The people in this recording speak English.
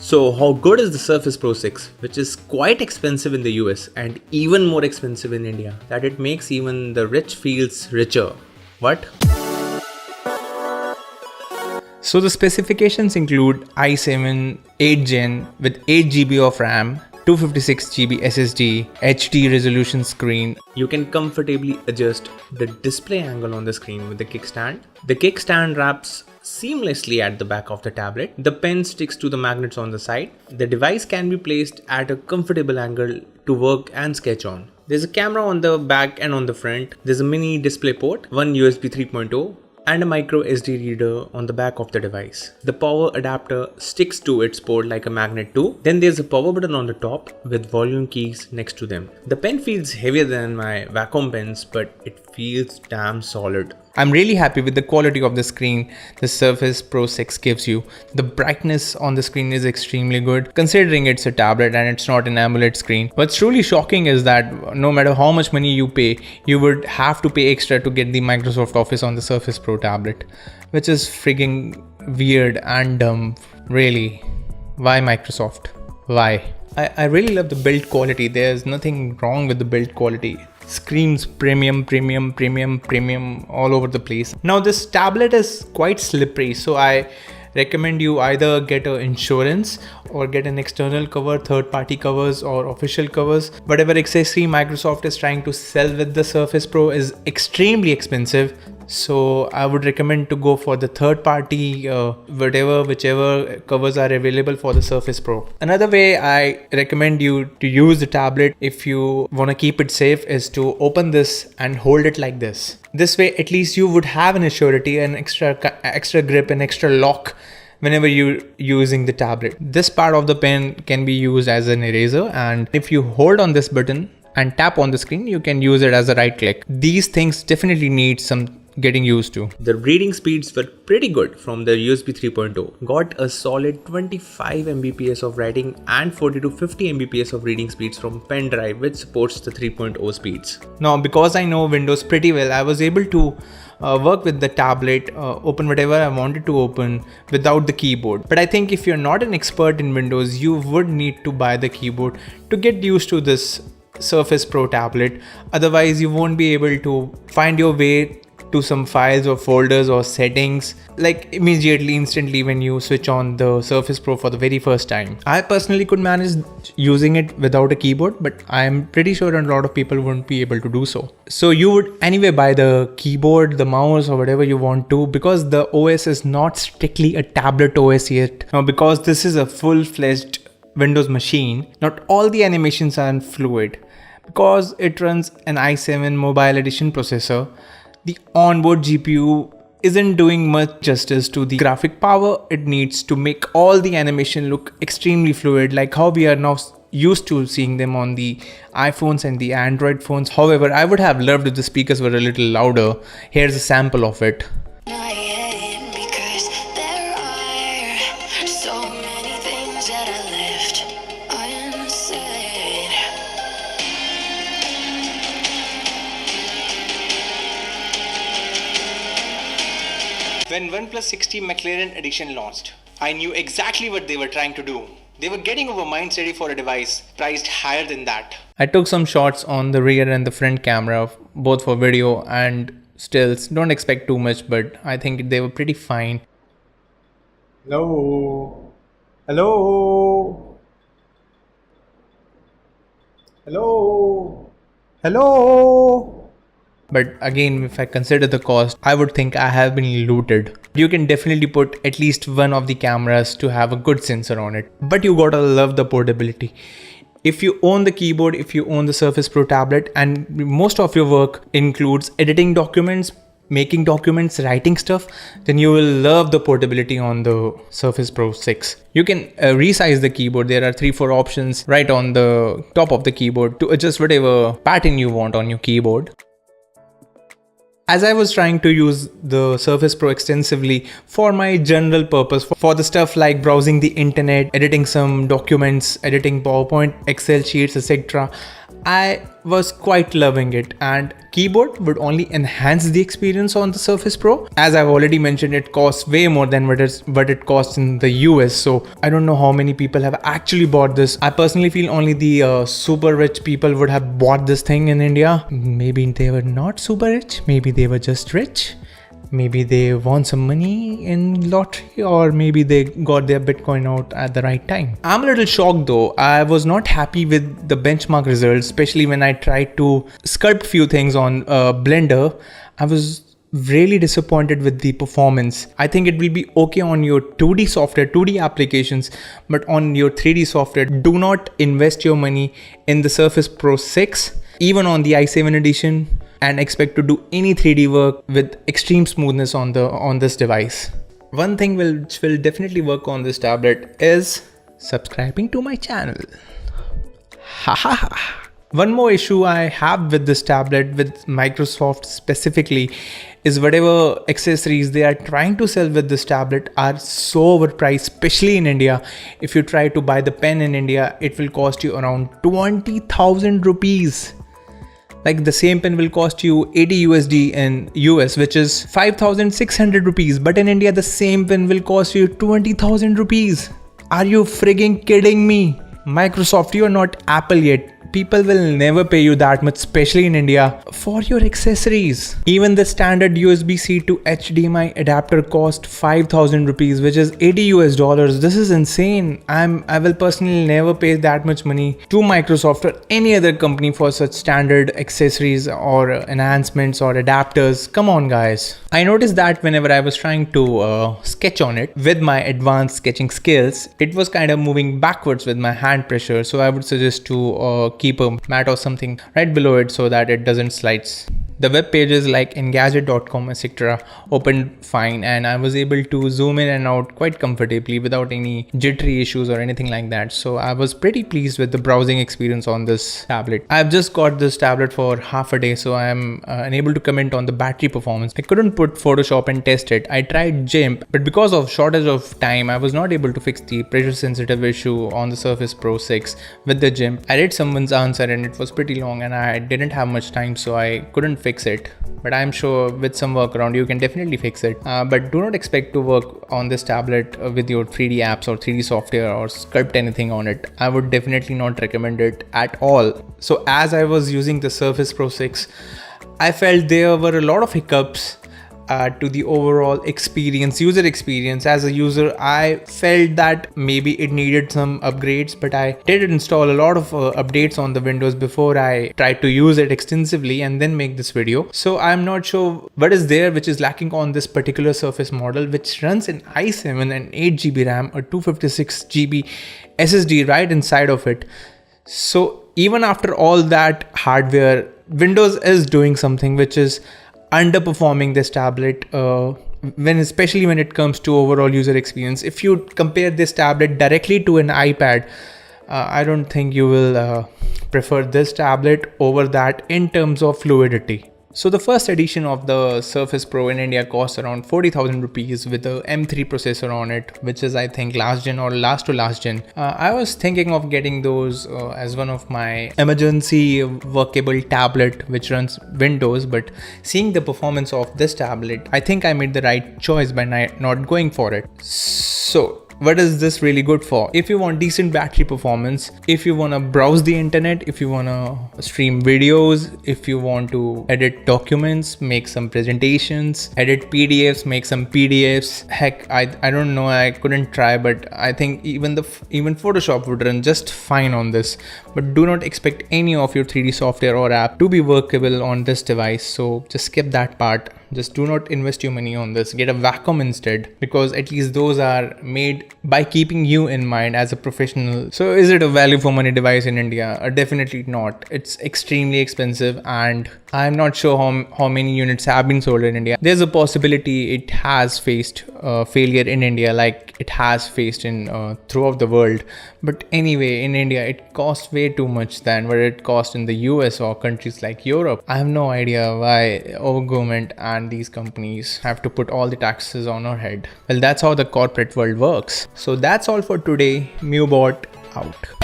So how good is the Surface Pro 6, which is quite expensive in the US and even more expensive in India, that it makes even the rich feels richer? What? So the specifications include i7 8 Gen with 8 GB of RAM, 256 GB SSD, HD resolution screen. You can comfortably adjust the display angle on the screen with the kickstand. The kickstand wraps seamlessly at the back of the tablet. The pen sticks to the magnets on the side. The device can be placed at a comfortable angle to work and sketch on. There's a camera on the back and on the front. There's a mini display port, one USB 3.0 and a micro SD reader on the back of the device. The power adapter sticks to its port like a magnet too. Then there's a power button on the top with volume keys next to them. The pen feels heavier than my Wacom pens, but it feels damn solid. I'm really happy with the quality of the screen the Surface Pro 6 gives you. The brightness on the screen is extremely good considering it's a tablet and it's not an AMOLED screen. What's truly shocking is that no matter how much money you pay, you would have to pay extra to get the Microsoft Office on the Surface Pro tablet, which is frigging weird and dumb. Really, why Microsoft? Why? I really love the build quality. There's nothing wrong with the build quality. Screams premium, premium, premium, premium all over the place. Now this tablet is quite slippery, so I recommend you either get an insurance or get an external cover, third-party covers or official covers. Whatever accessory Microsoft is trying to sell with the Surface Pro is extremely expensive. So I would recommend to go for the third party, whichever covers are available for the Surface Pro. Another way I recommend you to use the tablet if you want to keep it safe is to open this and hold it like this. This way at least you would have an assurity, an extra grip, an extra lock whenever you're using the tablet. This part of the pen can be used as an eraser, and if you hold on this button and tap on the screen, you can use it as a right click. These things definitely need some getting used to. The reading speeds were pretty good from the USB 3.0. Got a solid 25 Mbps of writing and 40 to 50 Mbps of reading speeds from pen drive, which supports the 3.0 speeds. Now because I know Windows pretty well, I was able to work with the tablet, open whatever I wanted to open without the keyboard. But I think if you're not an expert in Windows, you would need to buy the keyboard to get used to this Surface Pro tablet. Otherwise you won't be able to find your way to some files or folders or settings like instantly when you switch on the Surface Pro for the very first time. I personally could manage using it without a keyboard, but I'm pretty sure a lot of people wouldn't be able to do so. So you would anyway buy the keyboard, the mouse or whatever you want to, because the OS is not strictly a tablet OS yet. Now because this is a full-fledged Windows machine, not all the animations are fluid. Because it runs an i7 Mobile Edition processor, the onboard GPU isn't doing much justice to the graphic power it needs to make all the animation look extremely fluid, like how we are now used to seeing them on the iPhones and the Android phones. However, I would have loved if the speakers were a little louder. Here's a sample of it. When OnePlus 6T McLaren edition launched, I knew exactly what they were trying to do. They were getting our minds ready for a device priced higher than that. I took some shots on the rear and the front camera, both for video and stills. Don't expect too much, but I think they were pretty fine. Hello? Hello? Hello? Hello? But again, if I consider the cost, I would think I have been looted. You can definitely put at least one of the cameras to have a good sensor on it. But you gotta love the portability. If you own the keyboard, if you own the Surface Pro tablet, and most of your work includes editing documents, making documents, writing stuff, then you will love the portability on the Surface Pro 6. You can resize the keyboard. There are 3-4 options right on the top of the keyboard to adjust whatever pattern you want on your keyboard. As I was trying to use the Surface Pro extensively for my general purpose, for the stuff like browsing the internet, editing some documents, editing PowerPoint, Excel sheets, etc., I was quite loving it, and keyboard would only enhance the experience on the Surface Pro. As I've already mentioned, it costs way more than what it costs in the US, so I don't know how many people have actually bought this. I personally feel only the super rich people would have bought this thing in India. Maybe they were not super rich, maybe they were just rich. Maybe they won some money in lottery, or maybe they got their Bitcoin out at the right time. I'm a little shocked though. I was not happy with the benchmark results, especially when I tried to sculpt few things on Blender. I was really disappointed with the performance. I think it will be okay on your 2D software, 2D applications, but on your 3D software, do not invest your money in the Surface Pro 6, even on the i7 edition, and expect to do any 3D work with extreme smoothness on this device. One thing which will definitely work on this tablet is subscribing to my channel. One more issue I have with this tablet, with Microsoft specifically, is whatever accessories they are trying to sell with this tablet are so overpriced, especially in India. If you try to buy the pen in India, it will cost you around 20,000 rupees. Like the same pen will cost you 80 USD in US, which is 5,600 rupees. But in India, the same pen will cost you 20,000 rupees. Are you frigging kidding me? Microsoft, you are not Apple yet. People will never pay you that much, especially in India, for your accessories. Even the standard USB-C to HDMI adapter cost 5,000 rupees, which is 80 US dollars. This is insane. I will personally never pay that much money to Microsoft or any other company for such standard accessories or enhancements or adapters. Come on, guys. I noticed that whenever I was trying to sketch on it with my advanced sketching skills, it was kind of moving backwards with my hand pressure. So I would suggest to keep a mat or something right below it so that it doesn't slides. The web pages like engadget.com etc. opened fine, and I was able to zoom in and out quite comfortably without any jittery issues or anything like that. So I was pretty pleased with the browsing experience on this tablet. I've just got this tablet for half a day, so I am unable to comment on the battery performance. I couldn't put Photoshop and test it. I tried GIMP, but because of shortage of time, I was not able to fix the pressure sensitive issue on the Surface Pro 6 with the GIMP. I read someone's answer and it was pretty long and I didn't have much time, so I couldn't fix it, but I'm sure with some workaround you can definitely fix it. But do not expect to work on this tablet with your 3D apps or 3D software or sculpt anything on it. I would definitely not recommend it at all. So as I was using the Surface Pro 6, I felt there were a lot of hiccups to the overall experience, user experience. As a user, I felt that maybe it needed some upgrades, but I did install a lot of updates on the Windows before I tried to use it extensively and then make this video. So I'm not sure what is there which is lacking on this particular Surface model, which runs in i7 and 8GB RAM or 256GB SSD right inside of it. So even after all that hardware, Windows is doing something which is underperforming this tablet, especially when it comes to overall user experience. If you compare this tablet directly to an iPad, I don't think you will prefer this tablet over that in terms of fluidity. So the first edition of the Surface Pro in India costs around 40,000 rupees with a M3 processor on it, which is I think last gen or last to last gen. I was thinking of getting those as one of my emergency workable tablet which runs Windows, but seeing the performance of this tablet, I think I made the right choice by not going for it. So what is this really good for? If you want decent battery performance, if you want to browse the internet, if you want to stream videos, if you want to edit documents, make some presentations, edit PDFs, make some PDFs. Heck, I don't know, I couldn't try, but I think even Photoshop would run just fine on this. But do not expect any of your 3D software or app to be workable on this device. So just skip that part. Just do not invest your money on this. Get a Wacom instead, because at least those are made by keeping you in mind as a professional. So is it a value for money device in India? Definitely not. It's extremely expensive and I'm not sure how many units have been sold in India. There's a possibility it has faced failure in India like it has faced in throughout the world. But anyway, in India, it costs way too much than what it costs in the US or countries like Europe. I have no idea why our government and these companies have to put all the taxes on our head. Well, that's how the corporate world works. So that's all for today. Mewbot out.